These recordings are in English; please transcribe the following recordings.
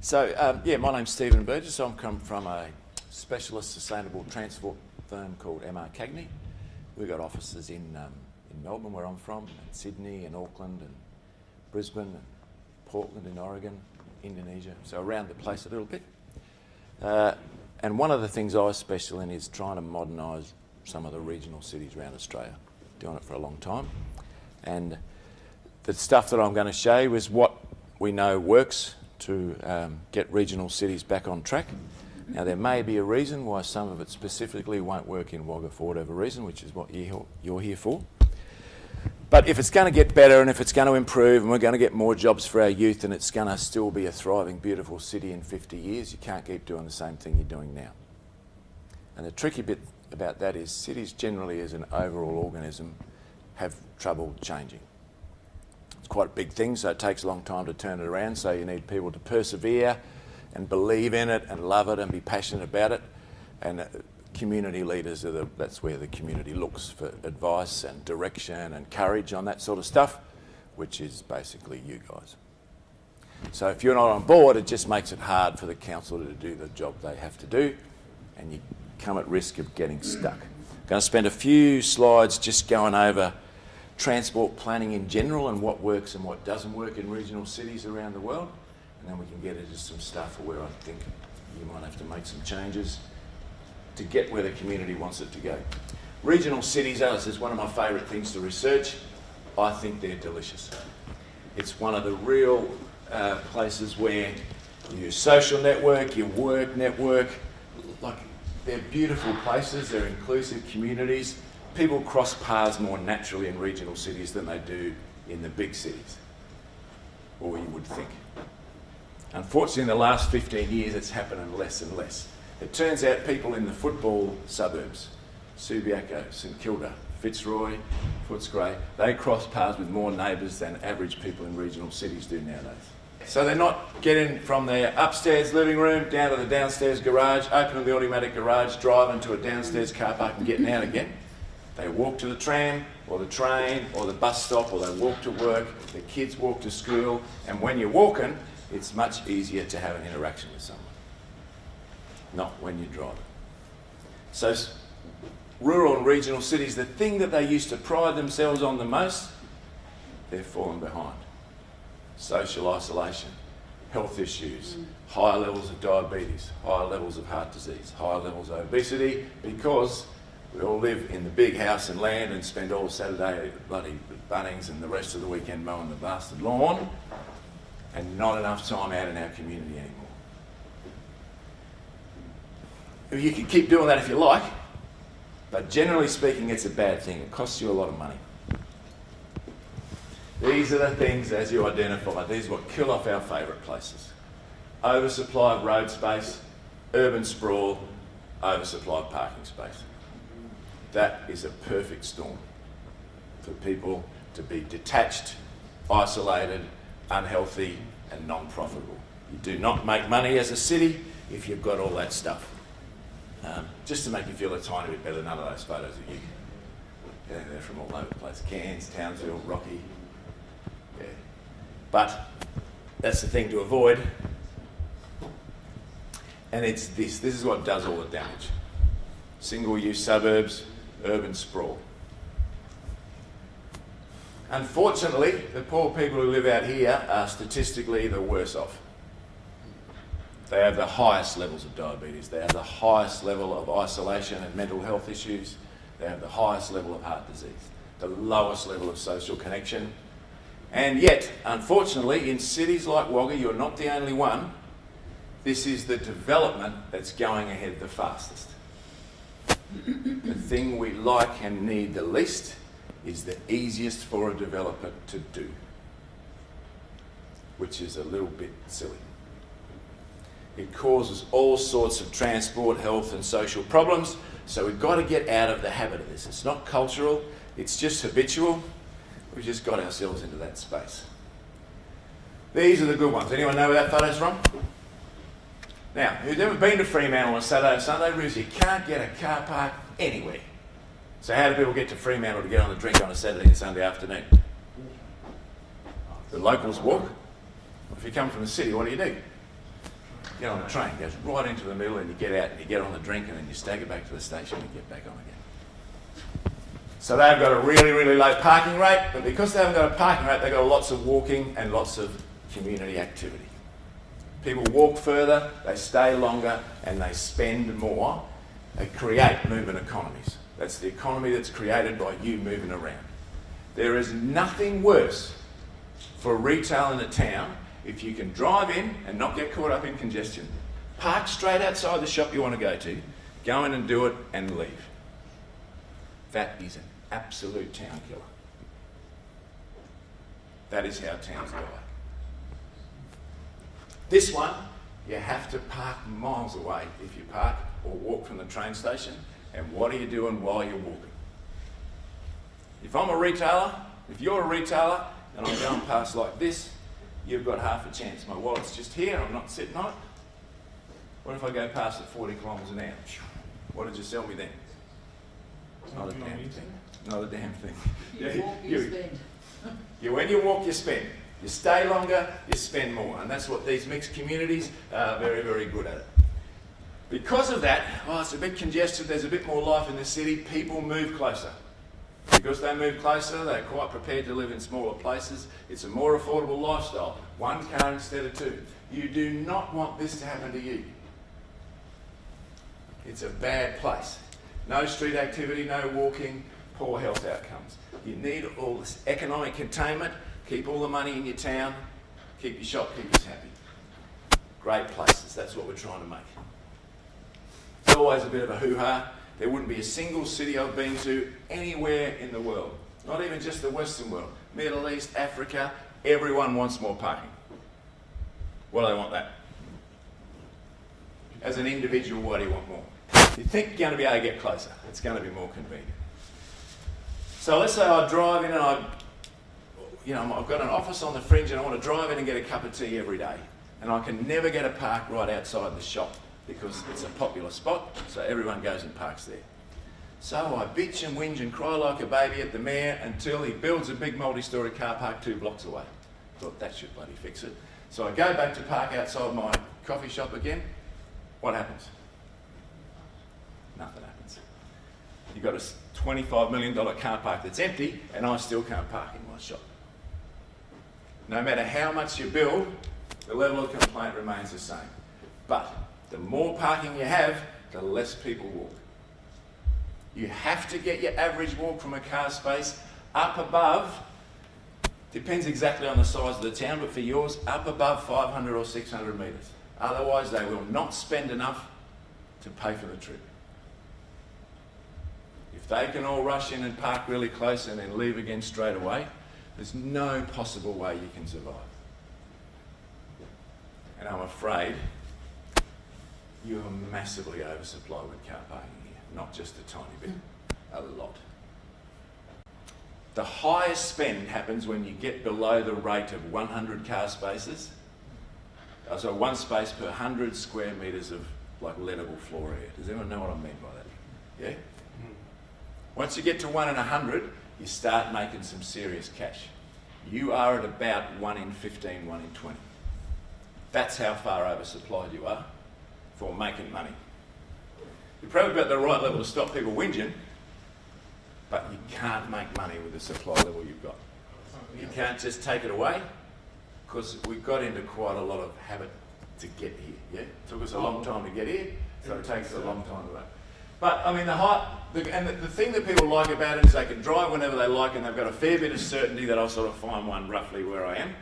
Yeah, my name's Stephen Burgess. I'm come from a specialist sustainable transport firm called MRCagney. We've got offices in Melbourne, where I'm from, and Sydney and Auckland and Brisbane and Portland in Oregon, Indonesia, so around the place a little bit. And one of the things I was special in is trying to modernise some of the regional cities around Australia. Doing it for a long time. And the stuff that I'm going to show you is what we know works to get regional cities back on track. Now, there may be a reason why some of it specifically won't work in Wagga for whatever reason, which is what you're here for. But if it's going to get better and if it's going to improve and we're going to get more jobs for our youth and it's going to still be a thriving, beautiful city in 50 years, you can't keep doing the same thing you're doing now. And the tricky bit about that is cities generally as an overall organism have trouble changing. It's quite a big thing, so it takes a long time to turn it around, so you need people to persevere and believe in it and love it and be passionate about it. And community leaders that's where the community looks for advice and direction and courage on that sort of stuff, which is basically you guys. So if you're not on board, it just makes it hard for the council to do the job they have to do, and you come at risk of getting stuck. I'm going to spend a few slides just going over transport planning in general and what works and what doesn't work in regional cities around the world, and then we can get into some stuff where I think you might have to make some changes to get where the community wants it to go. Regional cities, Alice, is one of my favourite things to research. I think they're delicious. It's one of the real places where your social network, your work network, they're beautiful places, they're inclusive communities. People cross paths more naturally in regional cities than they do in the big cities, or you would think. Unfortunately, in the last 15 years, it's happening less and less. It turns out people in the football suburbs, Subiaco, St Kilda, Fitzroy, Footscray, they cross paths with more neighbours than average people in regional cities do nowadays. So they're not getting from their upstairs living room down to the downstairs garage, opening the automatic garage, driving to a downstairs car park and getting out again. They walk to the tram or the train or the bus stop, or they walk to work, the kids walk to school, and when you're walking, it's much easier to have an interaction with someone, not when you're driving. So rural and regional cities, the thing that they used to pride themselves on the most, they're falling behind. Social isolation, health issues, higher levels of diabetes, higher levels of heart disease, higher levels of obesity, because we all live in the big house and land and spend all Saturday at bloody Bunnings and the rest of the weekend mowing the bastard lawn, and not enough time out in our community anymore. You can keep doing that if you like, but generally speaking, it's a bad thing. It costs you a lot of money. These are the things, as you identify, these are what kill off our favourite places. Oversupply of road space, urban sprawl, oversupply of parking space. That is a perfect storm for people to be detached, isolated, unhealthy and non-profitable. You do not make money as a city if you've got all that stuff. Just to make you feel a tiny bit better, none of those photos are you. Yeah, they're from all over the place. Cairns, Townsville, Rocky. Yeah. But that's the thing to avoid. And it's this. This is what does all the damage. Single-use suburbs, urban sprawl. Unfortunately, the poor people who live out here are statistically the worse off. They have the highest levels of diabetes. They have the highest level of isolation and mental health issues. They have the highest level of heart disease, the lowest level of social connection. And yet, unfortunately, in cities like Wagga, you're not the only one. This is the development that's going ahead the fastest. The thing we like and need the least is the easiest for a developer to do, which is a little bit silly. It causes all sorts of transport, health and social problems, so we've got to get out of the habit of this. It's not cultural, it's just habitual. We've just got ourselves into that space. These are the good ones. Anyone know where that photo's from? Now, who's ever been to Fremantle on a Saturday or Sunday, realize you can't get a car park anywhere. So how do people get to Fremantle to get on the drink on a Saturday and Sunday afternoon? The locals walk. If you come from the city, what do? get on the train, goes right into the middle, and you get out and you get on the drink, and then you stagger back to the station and get back on again. So they've got a really, really low parking rate, but because they haven't got a parking rate, they've got lots of walking and lots of community activity. People walk further, they stay longer, and they spend more. They create movement economies. That's the economy that's created by you moving around. There is nothing worse for retail in a town if you can drive in and not get caught up in congestion. Park straight outside the shop you want to go in and do it and leave. That is an absolute town killer. That is how towns die. This one, you have to park miles away if you park or walk from the train station. And what are you doing while you're walking? If I'm a retailer, if you're a retailer and I'm going past like this, you've got half a chance. My wallet's just here, I'm not sitting on it. What if I go past at 40 kilometres an hour? What did you sell me then? Not a damn thing. Not a damn thing. You walk, you spend. When you walk, you spend. You stay longer, you spend more. And that's what these mixed communities are very, very good at it. Because of that, it's a bit congested, there's a bit more life in the city, people move closer. Because they move closer, they're quite prepared to live in smaller places. It's a more affordable lifestyle. One car instead of two. You do not want this to happen to you. It's a bad place. No street activity, no walking, poor health outcomes. You need all this economic containment, keep all the money in your town, keep your shopkeepers happy. Great places, that's what we're trying to make. It's always a bit of a hoo-ha. There wouldn't be a single city I've been to anywhere in the world, not even just the Western world, Middle East, Africa, everyone wants more parking. Why do they want that? As an individual, why do you want more? You think you're going to be able to get closer. It's going to be more convenient. So let's say I drive in and I've got an office on the fringe and I want to drive in and get a cup of tea every day. And I can never get a park right outside the shop because it's a popular spot, so everyone goes and parks there. So I bitch and whinge and cry like a baby at the mayor until he builds a big multi-storey car park 2 blocks away. Thought that should bloody fix it. So I go back to park outside my coffee shop again. What happens? Nothing happens. You've got a $25 million car park that's empty and I still can't park in my shop. No matter how much you build, the level of complaint remains the same. But the more parking you have, the less people walk. You have to get your average walk from a car space up above, depends exactly on the size of the town, but for yours, up above 500 or 600 metres. Otherwise, they will not spend enough to pay for the trip. If they can all rush in and park really close and then leave again straight away, there's no possible way you can survive. And I'm afraid you are massively oversupplied with car parking here. Not just a tiny bit, a lot. The highest spend happens when you get below the rate of 100 car spaces. So 1 space per 100 square metres of lettable floor area. Does anyone know what I mean by that? Yeah? Once you get to 1 in 100, you start making some serious cash. You are at about 1 in 15, 1 in 20. That's how far oversupplied you are for making money. You're probably about the right level to stop people whinging, but you can't make money with the supply level you've got. You can't just take it away, because we got into quite a lot of habit to get here. Yeah, it took us a long time to get here, so it takes a long time to run. But I mean, the thing that people like about it is they can drive whenever they like, and they've got a fair bit of certainty that I'll sort of find one roughly where I am,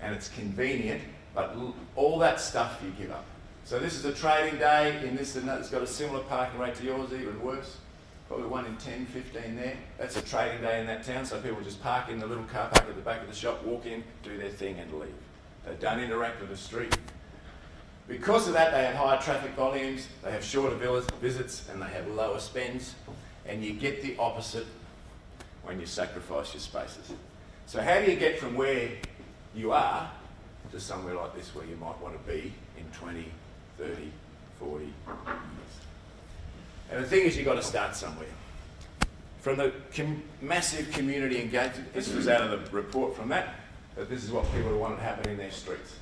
and it's convenient. But all that stuff you give up. So this is a trading day in this and that. It's got a similar parking rate to yours, even worse. Probably 1 in 10, 15 there. That's a trading day in that town, so people just park in the little car park at the back of the shop, walk in, do their thing and leave. They don't interact with the street. Because of that, they have higher traffic volumes, they have shorter visits, and they have lower spends. And you get the opposite when you sacrifice your spaces. So how do you get from where you are to somewhere like this where you might want to be in 20, 30, 40 years? And the thing is, you've got to start somewhere. From the massive community engagement, this was out of the report from that, but this is what people wanted to happen in their streets.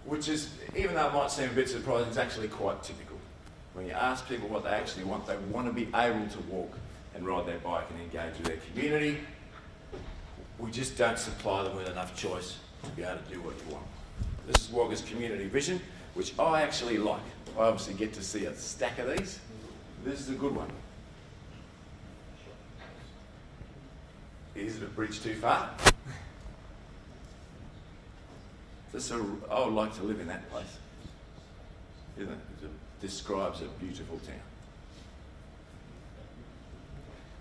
which is, even though it might seem a bit surprising, it's actually quite typical. When you ask people what they actually want, they want to be able to walk and ride their bike and engage with their community. We just don't supply them with enough choice to be able to do what you want. This is Wagga's community vision, which I actually like. I obviously get to see a stack of these. This is a good one. Is it a bridge too far? I would like to live in that place. Isn't it? It describes a beautiful town.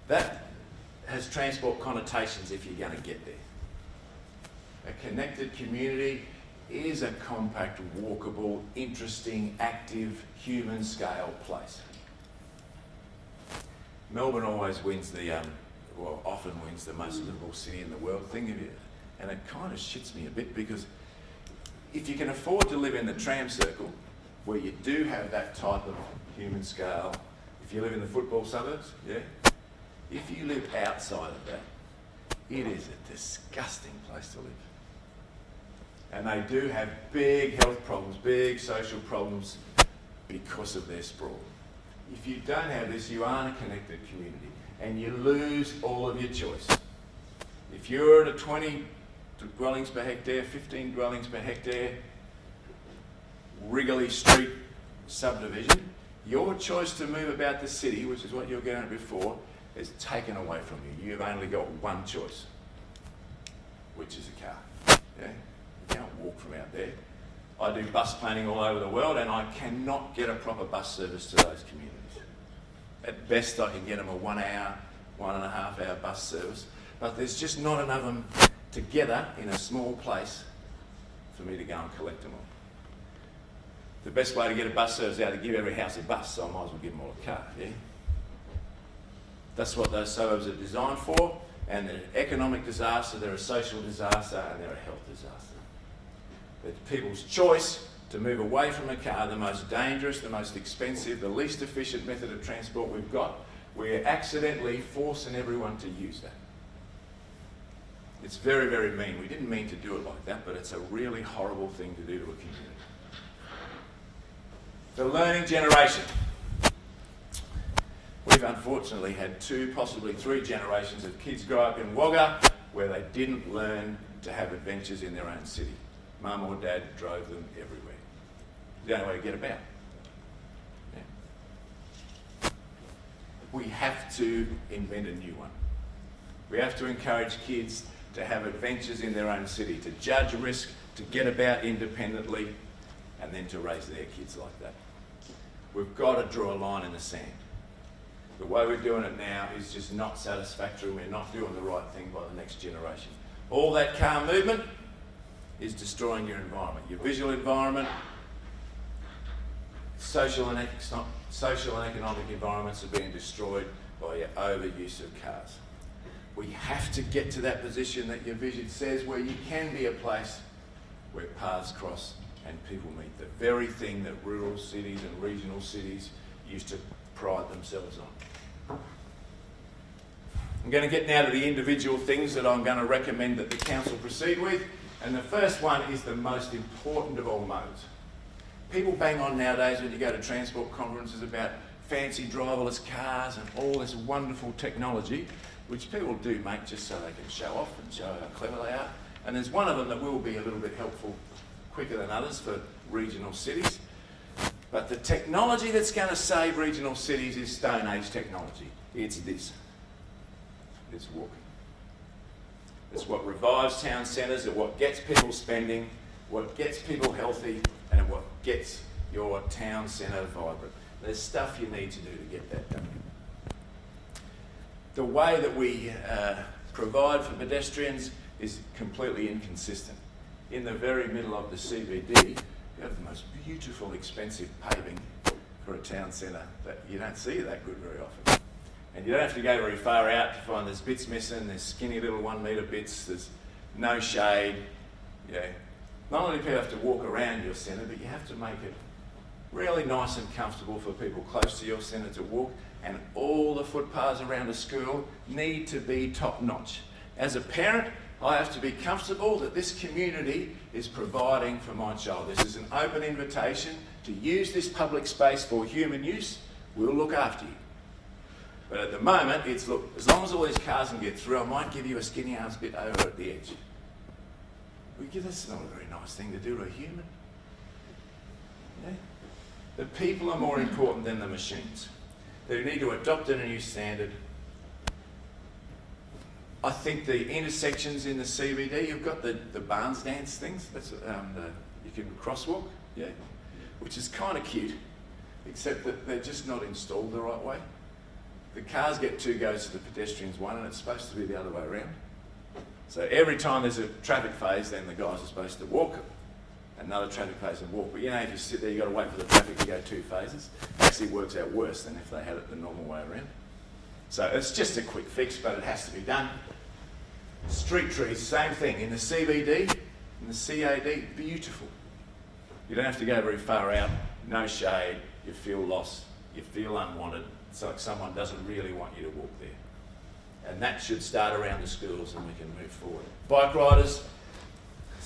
That has transport connotations if you're going to get there. A connected community is a compact, walkable, interesting, active, human scale place. Melbourne always wins often wins the most livable city in the world thing of it. And it kind of shits me a bit because if you can afford to live in the tram circle, where you do have that type of human scale, if you live in the football suburbs, yeah, if you live outside of that, it is a disgusting place to live. And they do have big health problems, big social problems because of their sprawl. If you don't have this, you aren't a connected community and you lose all of your choice. If you're at a 20 dwellings per hectare, 15 dwellings per hectare, Wrigley Street subdivision, your choice to move about the city, which is what you were getting at before, is taken away from you. You've only got one choice, which is a car. Yeah? You can't walk from out there. I do bus planning all over the world and I cannot get a proper bus service to those communities. At best I can get them a 1 hour, 1.5 hour bus service, but there's just not enough of them together in a small place for me to go and collect them all. The best way to get a bus service out is to give every house a bus, so I might as well give them all a car, yeah? That's what those suburbs are designed for, and they're an economic disaster, they're a social disaster, and they're a health disaster. It's people's choice to move away from a car, the most dangerous, the most expensive, the least efficient method of transport we've got. We're accidentally forcing everyone to use that. It's very, very mean. We didn't mean to do it like that, but it's a really horrible thing to do to a community. The learning generation. We've unfortunately had 2, possibly 3 generations of kids grow up in Wagga where they didn't learn to have adventures in their own city. Mum or dad drove them everywhere. The only way to get about. Yeah. We have to invent a new one. We have to encourage kids to have adventures in their own city, to judge risk, to get about independently, and then to raise their kids like that. We've got to draw a line in the sand. The way we're doing it now is just not satisfactory. We're not doing the right thing by the next generation. All that car movement is destroying your environment, your visual environment. Social and economic environments are being destroyed by your overuse of cars. We have to get to that position that your vision says where you can be a place where paths cross and people meet. The very thing that rural cities and regional cities used to pride themselves on. I'm going to get now to the individual things that I'm going to recommend that the council proceed with. And the first one is the most important of all modes. People bang on nowadays when you go to transport conferences about fancy driverless cars and all this wonderful technology, which people do make just so they can show off and show how clever they are. And there's one of them that will be a little bit helpful quicker than others for regional cities. But the technology that's going to save regional cities is Stone Age technology. It's this. It's walking. It's what revives town centres, it's what gets people spending, what gets people healthy, and what gets your town centre vibrant. There's stuff you need to do to get that done. The way that we provide for pedestrians is completely inconsistent. In the very middle of the CBD, you have the most beautiful, expensive paving for a town centre that you don't see that good very often. And you don't have to go very far out to find there's bits missing, there's skinny little 1 metre bits, there's no shade. You know, not only do people have to walk around your centre, but you have to make it really nice and comfortable for people close to your centre to walk, and all the footpaths around a school need to be top notch. As a parent, I have to be comfortable that this community is providing for my child. This is an open invitation to use this public space for human use. We'll look after you. But at the moment, it's, look, as long as all these cars can get through, I might give you a skinny arms bit over at the edge. That's not a very nice thing to do to a human. Yeah? The people are more important than the machines. They need to adopt a new standard. I think the intersections in the CBD, you've got the Barnes dance things, that's you can crosswalk, yeah, which is kind of cute, except that they're just not installed the right way. The cars get 2 goes to the pedestrians 1, and it's supposed to be the other way around. So every time there's a traffic phase, then the guys are supposed to walk another traffic phase and walk. But you know, if you sit there, you've got to wait for the traffic to go 2 phases. It actually works out worse than if they had it the normal way around. So it's just a quick fix, but it has to be done. Street trees, same thing. In the CBD, in the CAD, beautiful. You don't have to go very far out, no shade, you feel lost, you feel unwanted. It's like someone doesn't really want you to walk there. And that should start around the schools and we can move forward. Bike riders,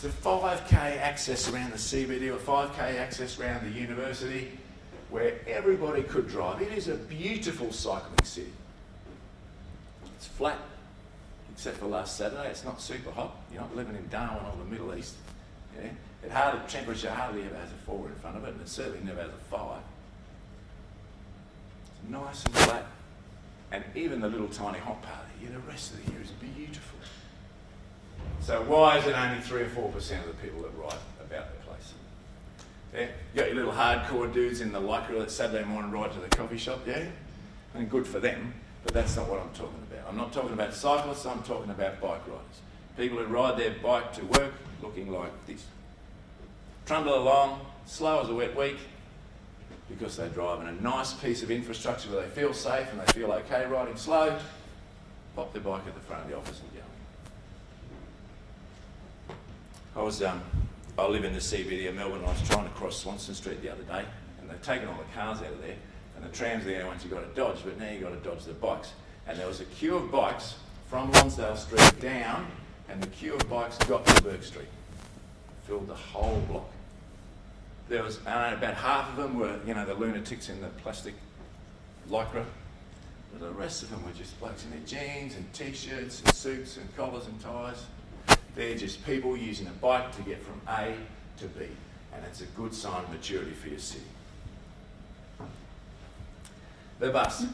there's a 5k access around the CBD or 5k access around the university where everybody could drive. It is a beautiful cycling city. It's flat, except for last Saturday. It's not super hot. You're not living in Darwin or the Middle East. Yeah? Temperature hardly ever has a 4 in front of it, and it certainly never has a 5. It's nice and flat. And even the little tiny hot part of the year, the rest of the year is beautiful. So why is it only 3 or 4% of the people that write about the place? Yeah? You got your little hardcore dudes in the Lycra that Saturday morning ride to the coffee shop, yeah? And good for them, but that's not what I'm talking about. I'm not talking about cyclists, I'm talking about bike riders. People who ride their bike to work looking like this. Trundle along, slow as a wet week, because they drive in a nice piece of infrastructure where they feel safe and they feel okay riding slow, pop their bike at the front of the office and go. I live in the CBD of Melbourne, and I was trying to cross Swanston Street the other day, and they've taken all the cars out of there, and the trams there once you've got to dodge, but now you've got to dodge the bikes. And there was a queue of bikes from Lonsdale Street down, and the queue of bikes got to Burke Street. Filled the whole block. There was about half of them were, you know, the lunatics in the plastic Lycra. But the rest of them were just blokes in their jeans and t-shirts and suits and collars and ties. They're just people using a bike to get from A to B. And it's a good sign of maturity for your city. The bus.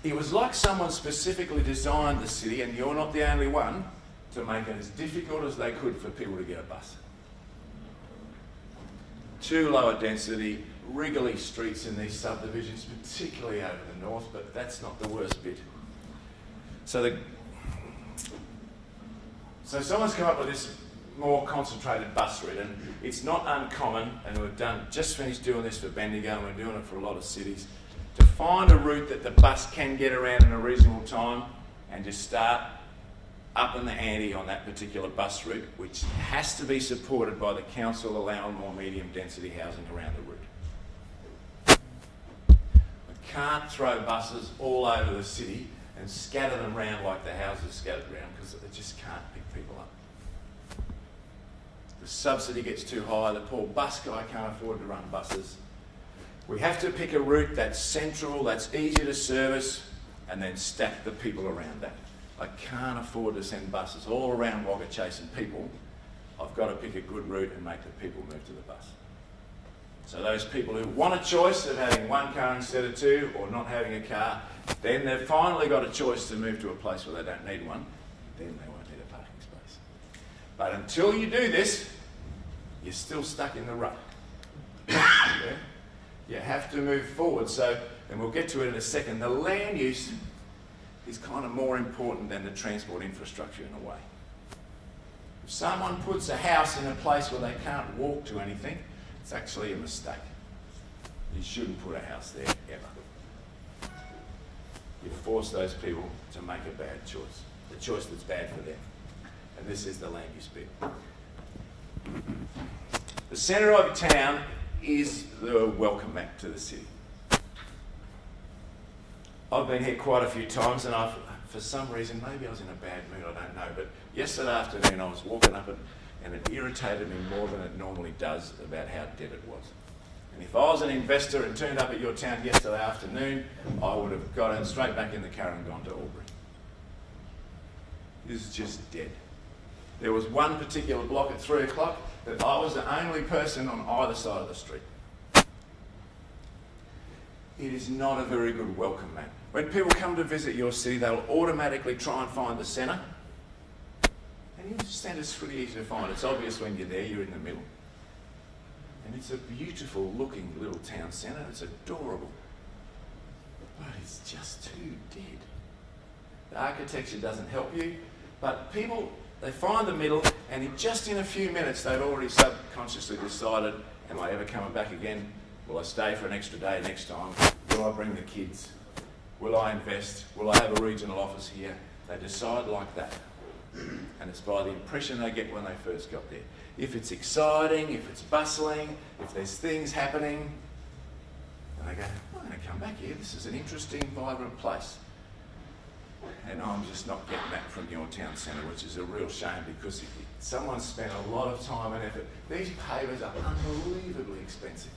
It was like someone specifically designed the city, and you're not the only one, to make it as difficult as they could for people to get a bus. Too lower density, wriggly streets in these subdivisions, particularly over the north, but that's not the worst bit. So someone's come up with this more concentrated bus route, and it's not uncommon, and we've just finished doing this for Bendigo, and we're doing it for a lot of cities, to find a route that the bus can get around in a reasonable time and just start upping the ante on that particular bus route, which has to be supported by the council allowing more medium density housing around the route. We can't throw buses all over the city and scatter them around like the houses scattered around, because it just can't pick people up. The subsidy gets too high, the poor bus guy can't afford to run buses. We have to pick a route that's central, that's easy to service, and then stack the people around that. I can't afford to send buses all around Wagga chasing people. I've got to pick a good route and make the people move to the bus. So those people who want a choice of having 1 car instead of 2, or not having a car, then they've finally got a choice to move to a place where they don't need one, then they won't need a parking space. But until you do this, you're still stuck in the rut. Yeah? You have to move forward. So, and we'll get to it in a second, the land use is kind of more important than the transport infrastructure in a way. If someone puts a house in a place where they can't walk to anything, it's actually a mistake. You shouldn't put a house there ever. You force those people to make a bad choice, the choice that's bad for them. And this is the land use bit. The centre of town is the welcome mat to the city. I've been here quite a few times, and I've for some reason, maybe I was in a bad mood, I don't know, but yesterday afternoon I was walking up it and it irritated me more than it normally does about how dead it was. And if I was an investor and turned up at your town yesterday afternoon, I would have got in straight back in the car and gone to Albury. This is just dead. There was one particular block at 3 o'clock that I was the only person on either side of the street. It is not a very good welcome, mate. When people come to visit your city, they'll automatically try and find the centre. And your centre's pretty easy to find. It's obvious when you're there, you're in the middle. And it's a beautiful looking little town centre. It's adorable. But it's just too dead. The architecture doesn't help you. But people, they find the middle, and just in a few minutes, they've already subconsciously decided, am I ever coming back again? Will I stay for an extra day next time? Will I bring the kids? Will I invest? Will I have a regional office here? They decide like that. And it's by the impression they get when they first got there. If it's exciting, if it's bustling, if there's things happening, and they go, I'm going to come back here. This is an interesting, vibrant place. And I'm just not getting that from your town centre, which is a real shame because someone's spent a lot of time and effort. These pavers are unbelievably expensive.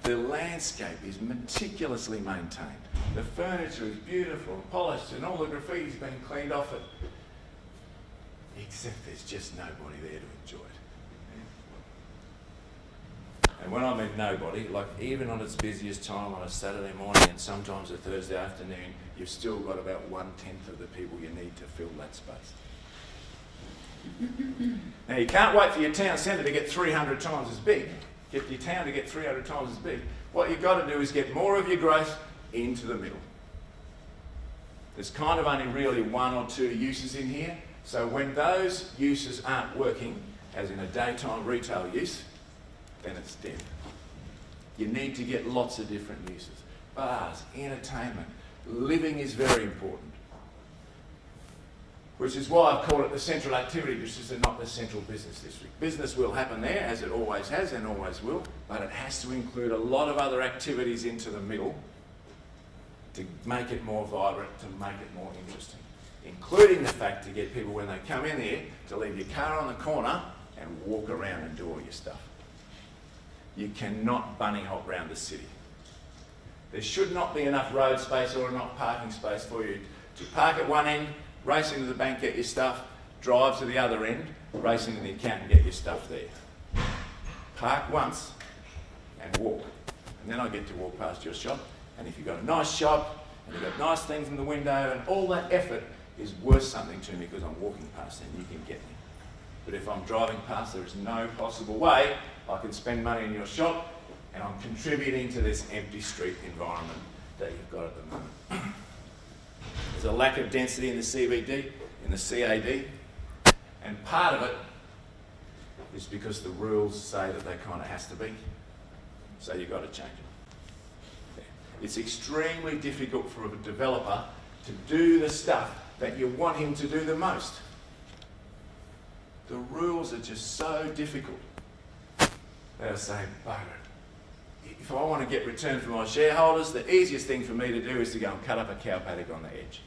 The landscape is meticulously maintained. The furniture is beautiful and polished and all the graffiti's been cleaned off it. Except there's just nobody there to enjoy it. And when I mean nobody, like even on its busiest time on a Saturday morning and sometimes a Thursday afternoon, you've still got about 1/10 of the people you need to fill that space. Now you can't wait for your town centre to get 300 times as big. Get your town to get 300 times as big. What you've got to do is get more of your growth into the middle. There's kind of only really 1 or 2 uses in here. So when those uses aren't working, as in a daytime retail use, then it's dead. You need to get lots of different uses. Bars, entertainment, living is very important. Which is why I've called it the central activity district and not the central business district. Business will happen there, as it always has and always will, but it has to include a lot of other activities into the middle to make it more vibrant, to make it more interesting. Including the fact to get people, when they come in here, to leave your car on the corner and walk around and do all your stuff. You cannot bunny hop around the city. There should not be enough road space or enough parking space for you to park at one end, race into the bank, get your stuff, drive to the other end, race into the account and get your stuff there. Park once and walk. And then I get to walk past your shop, and if you've got a nice shop, and you've got nice things in the window, and all that effort is worth something to me because I'm walking past and you can get me. But if I'm driving past, there is no possible way I can spend money in your shop and I'm contributing to this empty street environment that you've got at the moment. There's a lack of density in the CBD, in the CAD, and part of it is because the rules say that they kind of has to be, so you've got to change it. It's extremely difficult for a developer to do the stuff that you want him to do the most. The rules are just so difficult. They'll say, bugger it. If I want to get return from my shareholders, the easiest thing for me to do is to go and cut up a cow paddock on the edge,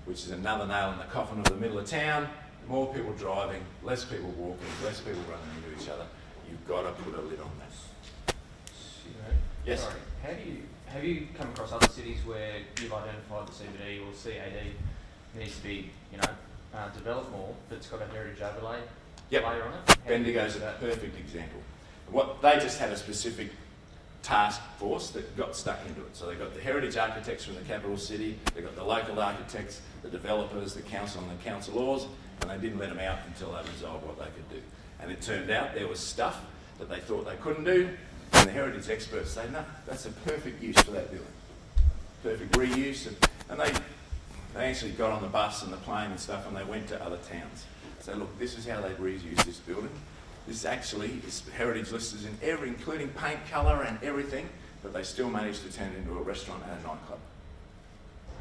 which is another nail in the coffin of the middle of town. More people driving, less people walking, less people running into each other. You've got to put a lid on that. Yes? Sorry. Have you come across other cities where you've identified the CBD or CAD needs to be, developed more, but it's got a heritage overlay layer on it? Bendigo's a perfect example. They just had a specific task force that got stuck into it. So they got the heritage architects from the capital city, they got the local architects, the developers, the council and the councillors, and they didn't let them out until they resolved what they could do. And it turned out there was stuff that they thought they couldn't do, and the heritage experts say, no, that's a perfect use for that building. Perfect reuse. And they actually got on the bus and the plane and stuff and they went to other towns. So look, this is how they've reused this building. This actually is heritage listed in every, including paint colour and everything, but they still managed to turn it into a restaurant and a nightclub.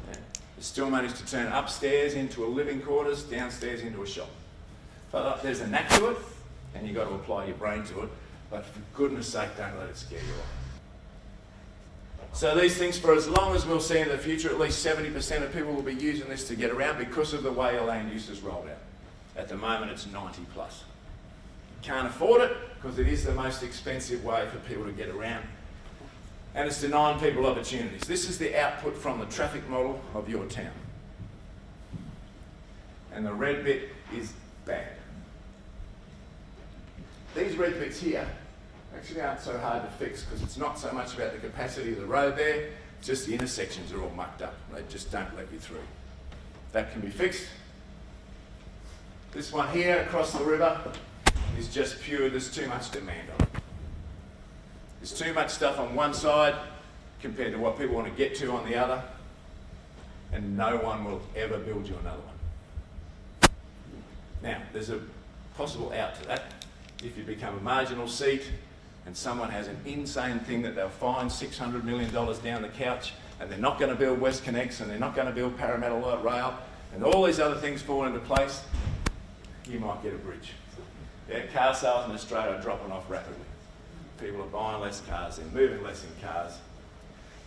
Yeah. They still managed to turn upstairs into a living quarters, downstairs into a shop. But there's a knack to it, and you've got to apply your brain to it, but for goodness sake, don't let it scare you off. So these things, for as long as we'll see in the future, at least 70% of people will be using this to get around because of the way our land use is rolled out. At the moment it's 90 plus. Can't afford it because it is the most expensive way for people to get around. And it's denying people opportunities. This is the output from the traffic model of your town. And the red bit is bad. These red bits here actually aren't so hard to fix because it's not so much about the capacity of the road there, just the intersections are all mucked up. They just don't let you through. That can be fixed. This one here across the river is just pure, there's too much demand on it. There's too much stuff on one side compared to what people want to get to on the other, and no one will ever build you another one. Now, there's a possible out to that. If you become a marginal seat and someone has an insane thing that they'll find $600 million down the couch and they're not going to build West Connects and they're not going to build Parramatta Light Rail and all these other things fall into place, you might get a bridge. Yeah, car sales in Australia are dropping off rapidly. People are buying less cars, they're moving less in cars.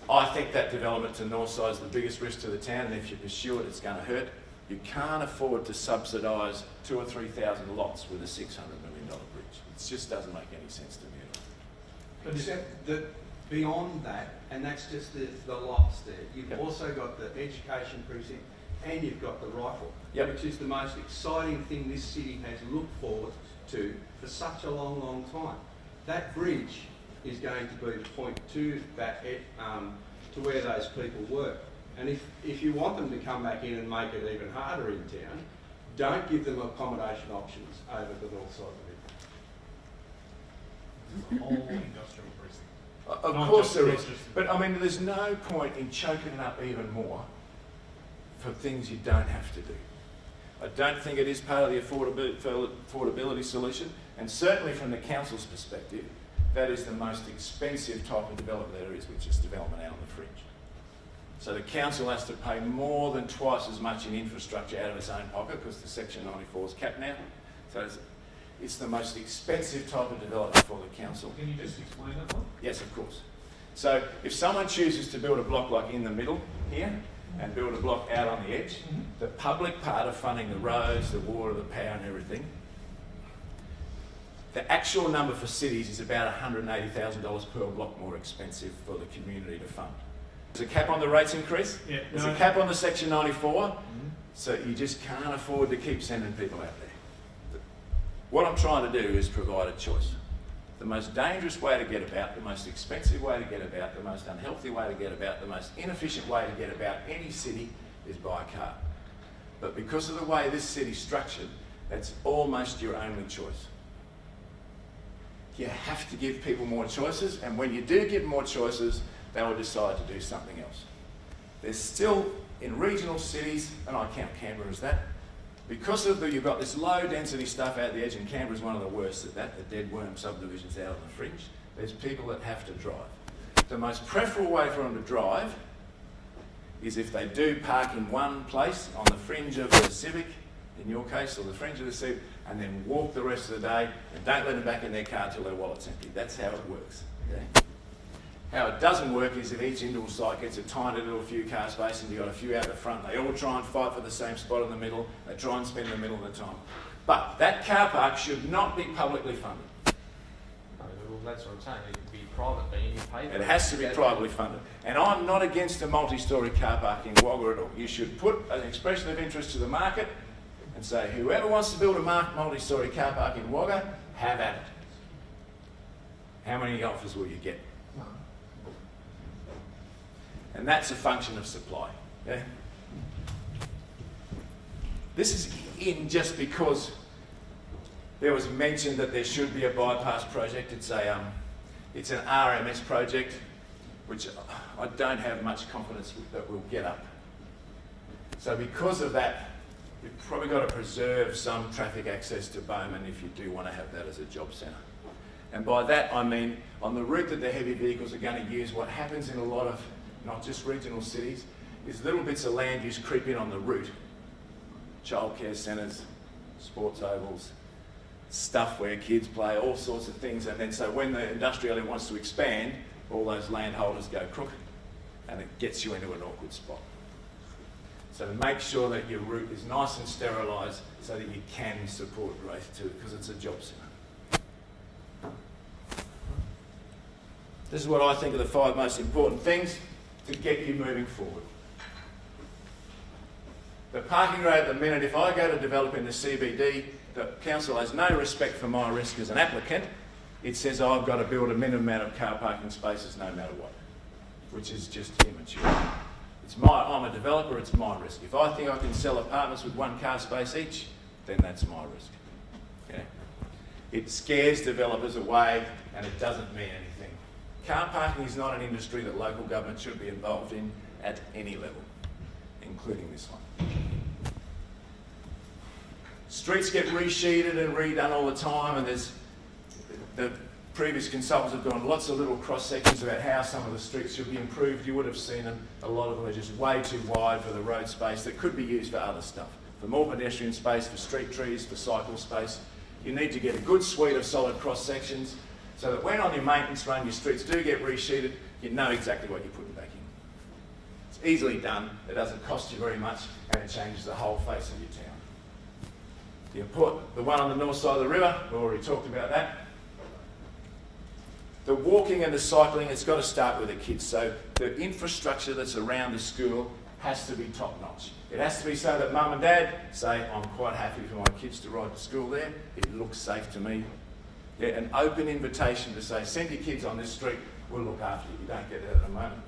I think that development to north side is the biggest risk to the town, and if you pursue it, it's going to hurt. You can't afford to subsidise 2,000 or 3,000 lots with a $600 million bridge. It just doesn't make any sense to me at all. Except that beyond that, and that's just the lots there, you've also got the education precinct and you've got the rifle, which is the most exciting thing this city has looked forward to for such a long, long time. That bridge is going to be the point to that to where those people work. And if you want them to come back in and make it even harder in town, don't give them accommodation options over the north side of the river. Whole industrial precinct. Of course there is, but I mean there's no point in choking it up even more for things you don't have to do. I don't think it is part of the affordability solution, and certainly from the council's perspective, that is the most expensive type of development there is, which is development out on the fringe. So the council has to pay more than twice as much in infrastructure out of its own pocket because the Section 94 is capped now. So it's the most expensive type of development for the council. Can you just explain that one? Yes, of course. So if someone chooses to build a block like in the middle here and build a block out on the edge, the public part of funding the roads, the water, the power and everything, the actual number for cities is about $180,000 per block more expensive for the community to fund. There's a cap on the rates increase, there's a cap on the Section 94, so you just can't afford to keep sending people out there. What I'm trying to do is provide a choice. The most dangerous way to get about, the most expensive way to get about, the most unhealthy way to get about, the most inefficient way to get about any city is by a car. But because of the way this city's structured, that's almost your only choice. You have to give people more choices, and when you do give more choices, they will decide to do something else. There's still, in regional cities, and I count Canberra as that, because of you've got this low density stuff out the edge, and Canberra's one of the worst at that, the dead worm subdivisions out on the fringe, there's people that have to drive. The most preferable way for them to drive is if they do park in one place on the fringe of the Civic, in your case, or the fringe of the Civic, and then walk the rest of the day and don't let them back in their car till their wallet's empty. That's how it works. Okay? How it doesn't work is if each individual site gets a tiny little few car space and you've got a few out the front, they all try and fight for the same spot in the middle, they try and spend the middle of the time. But that car park should not be publicly funded. No, well, that's what I'm saying, it can be private, but you pay for it. It has to be privately funded. And I'm not against a multi-storey car park in Wagga at all. You should put an expression of interest to the market and say, whoever wants to build a multi-storey car park in Wagga, have at it. How many offers will you get? And that's a function of supply. Yeah? This is in just because there was mention that there should be a bypass project. It's an RMS project, which I don't have much confidence that we'll get up. So because of that, you've probably got to preserve some traffic access to Bowman if you do want to have that as a job centre. And by that I mean on the route that the heavy vehicles are going to use, what happens in a lot of not just regional cities, is little bits of land use creep in on the route. Childcare centres, sports ovals, stuff where kids play, all sorts of things. And then so when the industrial area wants to expand, all those landholders go crook and it gets you into an awkward spot. So make sure that your route is nice and sterilised so that you can support growth too, because it's a job centre. This is what I think are the 5 most important things to get you moving forward. The parking rate at the minute, if I go to develop in the CBD, the council has no respect for my risk as an applicant. It says I've got to build a minimum amount of car parking spaces no matter what, which is just immature. I'm a developer, it's my risk. If I think I can sell apartments with 1 car space each, then that's my risk. Okay? It scares developers away and it doesn't mean anything. Car parking is not an industry that local government should be involved in at any level, including this one. Streets get resheeted and redone all the time, and the previous consultants have done lots of little cross sections about how some of the streets should be improved. You would have seen them. A lot of them are just way too wide for the road space that could be used for other stuff, for more pedestrian space, for street trees, for cycle space. You need to get a good suite of solid cross sections so that when on your maintenance run your streets do get resheeted, you know exactly what you're putting back in. It's easily done, it doesn't cost you very much, and it changes the whole face of your town. The one on the north side of the river, we already talked about that. The walking and the cycling, it's got to start with the kids. So the infrastructure that's around the school has to be top notch. It has to be so that mum and dad say, I'm quite happy for my kids to ride to school there. It looks safe to me. Yeah, an open invitation to say, send your kids on this street, we'll look after you. You don't get that at the moment.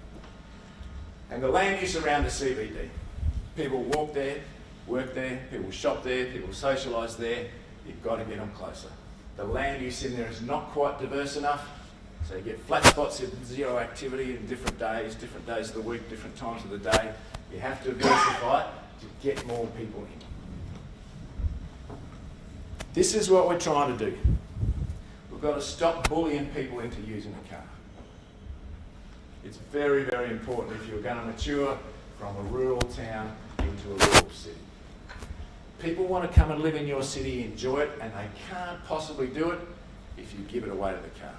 And the land use around the CBD. People walk there, work there, people shop there, people socialise there. You've got to get them closer. The land use in there is not quite diverse enough. So you get flat spots of zero activity in different days of the week, different times of the day. You have to diversify it to get more people in. This is what we're trying to do. We've got to stop bullying people into using a car. It's very, very important if you're going to mature from a rural town into a rural city. People want to come and live in your city, enjoy it, and they can't possibly do it if you give it away to the car.